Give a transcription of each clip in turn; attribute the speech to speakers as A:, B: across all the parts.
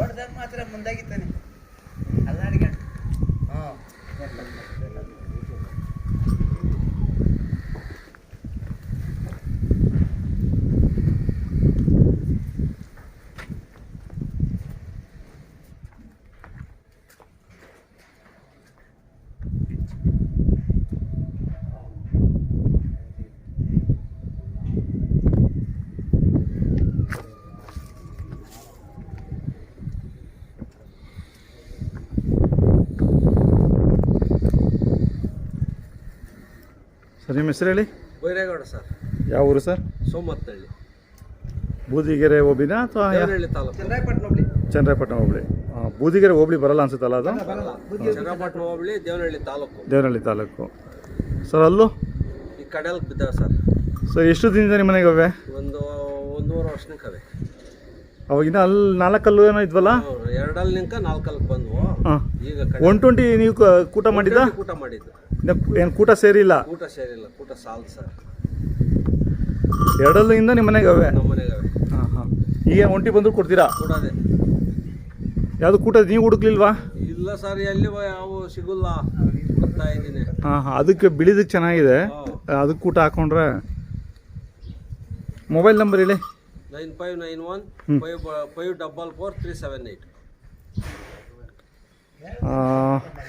A: ಓಡ್ದಾಗ ಮಾತ್ರ ಮುಂದಾಗಿತ್ತಾನೆ ಅಲ್ಲಾಡಿಕೊಂಡು. ಹಾಂ
B: ಸರ್ ನಿಮ್ಮ ಹೆಸರು ಹೇಳಿ.
C: ಬೈರೇಗೌಡ ಸರ್.
B: ಯಾವ ಊರು ಸರ್?
C: ಸೋಮತ್ತಹಳ್ಳಿ,
B: ಬೂದಿಗೆರೆ ಹೋಬಳಿನಾ ಅಥವಾ
C: ದೇವನಹಳ್ಳಿ ತಾಲೂಕು,
A: ಚನ್ನರಾಯಪಟ್ಟಣ ಹೋಬಳಿ.
B: ಚನ್ನರಾಯಪಟ್ಟಣ ಹೋಬಳಿ. ಬೂದಿಗೆರೆ ಹೋಬಳಿ ಬರಲ್ಲ ಅನ್ಸುತ್ತಲ್ಲ ಅದು?
C: ಚನ್ನರಾಯಪಟ್ಟಣ ಹೋಬಳಿ, ದೇವನಹಳ್ಳಿ ತಾಲೂಕು.
B: ದೇವನಹಳ್ಳಿ ತಾಲೂಕು. ಸರ್ ಅಲ್ಲೂ
C: ಈ ಕಡಲ್ಗೆ ಬಿದ್ದಾವೆ ಸರ್.
B: ಸರ್ ಎಷ್ಟು ದಿನದಿಂದ ನಿಮ್ಮ ಮನೆಗೆ ಅವೆ?
C: ಒಂದೂವರೆ ವರ್ಷನಕ್ಕವೆ.
B: ಅವಾಗಿನ ಅಲ್ಲಿ 4 ಕಲ್ಲು ಏನೋ ಇದ್ವಲ್ಲ?
C: 2 ನಿಂಕ 4 ಬಂದ್ವು.
B: ಹಾಂ.
C: ಈಗ
B: 120 ನೀವು ಕೂಟ ಮಾಡಿದ್ದ?
C: ಕೂಟ ಮಾಡಿದ್ದು.
B: ಏನು ಕೂಟ ಸೇರಿಲ್ಲ?
C: ಕೂಟ ಸೇರಿಲ್ಲ, ಕೂಟ ಸಾಲದು ಸರ್.
B: 2 ನಿಮ್ಮ ಮನೆಗೆ ಅವೆ?
C: ನಮ್ಮ ಮನೆಗೆ ಅವೆ.
B: ಹಾಂ ಹಾಂ. ಈಗ ಒಂಟಿ ಬಂದರೂ ಕೊಡ್ತೀರಾ?
C: ಕೂಡದೆ.
B: ಯಾವುದು ಕೂಟ ನೀವು ಹುಡುಕ್ಲಿಲ್ವಾ?
C: ಇಲ್ಲ ಸರ್, ಎಲ್ಲಿ ಯಾವ ಸಿಗುಲ್ಲ, ಹುಡುಕ್ತಾ ಇದ್ದೀನಿ.
B: ಹಾಂ ಹಾಂ. ಅದಕ್ಕೆ ಬಿಳಿದಕ್ಕೆ ಚೆನ್ನಾಗಿದೆ, ಅದಕ್ಕೆ ಕೂಟ ಹಾಕೊಂಡ್ರೆ. ಮೊಬೈಲ್ ನಂಬರ್ ಹೇಳಿ.
C: 9591 544378.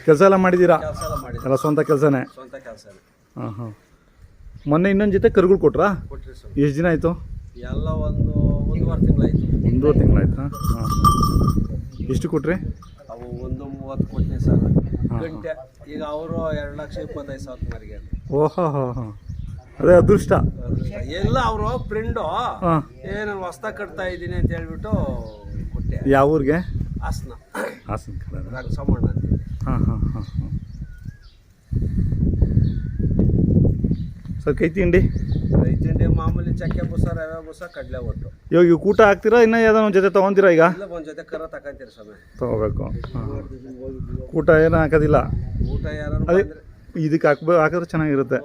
B: ಕೆಲಸ ಎಲ್ಲ ಮಾಡಿದ್ದೀರಾ?
C: ಕೆಲಸ ಎಲ್ಲ ಮಾಡಿದ್ವಿ.
B: ಎಲ್ಲ ಸ್ವಂತ ಕೆಲಸನೇ?
C: ಸ್ವಂತ ಕೆಲಸನೇ.
B: ಹಾಂ ಹಾಂ. ಮೊನ್ನೆ ಇನ್ನೊಂದು ಜೊತೆ ಕರುಗಳು ಕೊಟ್ರಾ?
C: ಕೊಟ್ರಿ ಸರ್.
B: ಎಷ್ಟು ದಿನ ಆಯಿತು?
C: ಎಲ್ಲ ಒಂದೂವರೆ ತಿಂಗಳಾಯ್ತು.
B: 1 ತಿಂಗಳಾಯ್ತಾ? ಹಾಂ. ಎಷ್ಟು ಕೊಟ್ರಿ?
C: ಅವು 130 ಕೊಟ್ಟೆ ಸರ್ ಗಂಟೆ. ಈಗ ಅವರು 2,25,000 ಮಾರಿಗೆ.
B: ಓಹೋ ಹಾಂ ಹಾಂ. ಅದೇ ಅದೃಷ್ಟ.
C: ಎಲ್ಲ ಅವರು ಫ್ರೆಂಡು
B: ಹಾಂ.
C: ಏನು ಹೊಸ್ದಾಗಿ ಕಟ್ತಾ ಇದ್ದೀನಿ ಅಂತ ಹೇಳ್ಬಿಟ್ಟು ಕೊಟ್ಟೆ.
B: ಯಾವ ಊರಿಗೆ?
C: ಹಾಸನ.
B: ಹಾಸನ ಕಡೆ.
C: ರಂಗಸಮಣ್ಣ ಅಂತ.
B: ಹಾಂ ಹಾಂ ಹಾಂ ಹಾಂ. ಸರ್ ಕೈ ತಿಂಡಿ?
C: ರೈತಿಂಡಿ ಮಾಮೂಲಿ ಚಕ್ಕೆ ಬೂಸ, ರವೆ ಬೂಸ, ಕಡಲೆ ಒಟ್ಟು.
B: ಇವಾಗ ಇವು ಕೂಟ ಹಾಕ್ತೀರಾ? ಇನ್ನೂ ಯಾವ್ದೋ ಒಂದು ಜೊತೆ ತೊಗೊತೀರಾ? ಈಗ
C: ಇಲ್ಲ, ಒಂದು ಜೊತೆ ಕರ ತಗೊಂತೀರಿ ಸಮಯ
B: ತೊಗೋಬೇಕು. ಹಾಂ. ಕೂಟ ಏನೂ ಹಾಕೋದಿಲ್ಲ?
C: ಊಟ ಯಾರು
B: ಅದೇ ಇದಕ್ಕೆ ಹಾಕಿದ್ರೆ ಚೆನ್ನಾಗಿರುತ್ತೆ.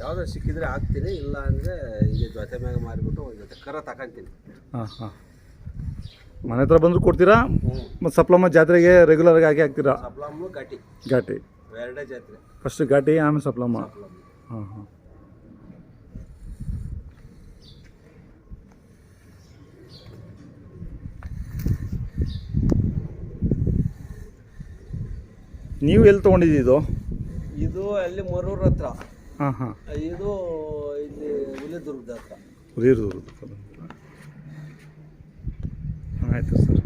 C: ಯಾವುದೋ ಸಿಕ್ಕಿದ್ರೆ ಹಾಕ್ತೀನಿ, ಇಲ್ಲ ಅಂದರೆ ಈಗ ಜೊತೆ ಮ್ಯಾಗ ಮಾರಿಬಿಟ್ಟು ಒಂದು ಜೊತೆ ಕರ ತಗೊಂತೀನಿ.
B: ಹಾಂ ಹಾಂ. ಮನೆ ಹತ್ರ ಬಂದರೂ ಕೊಡ್ತೀರಾ? ಮತ್ತು ಸಪ್ಲಮ್ಮ ಜಾತ್ರೆಗೆ ರೆಗ್ಯುಲರ್ಗೆ ಹಾಕ್ತೀರಾ?
C: ಸಪ್ಲಮ್ಮ ಘಾಟಿ.
B: ಘಾಟಿ
C: ಎರಡೇ ಜಾತ್ರೆ.
B: ಫಸ್ಟ್ ಘಾಟಿ, ಆಮೇಲೆ ಸಪ್ಲಮ್ಮ. ಹಾಂ ಹಾಂ. ನೀವು ಎಲ್ಲಿ ತೊಗೊಂಡಿದ್ದು?
C: ಇದು ಅಲ್ಲಿ ಮರೂರ್ ಹತ್ರ.
B: ಹಾಂ ಹಾಂ.
C: ಇದು ಇಲ್ಲಿ ಹುಲಿದುರ್ಗದ ಹತ್ರ.
B: ಹುಲಿದುರ್ಗದ. ಆಯಿತು ಸರ್.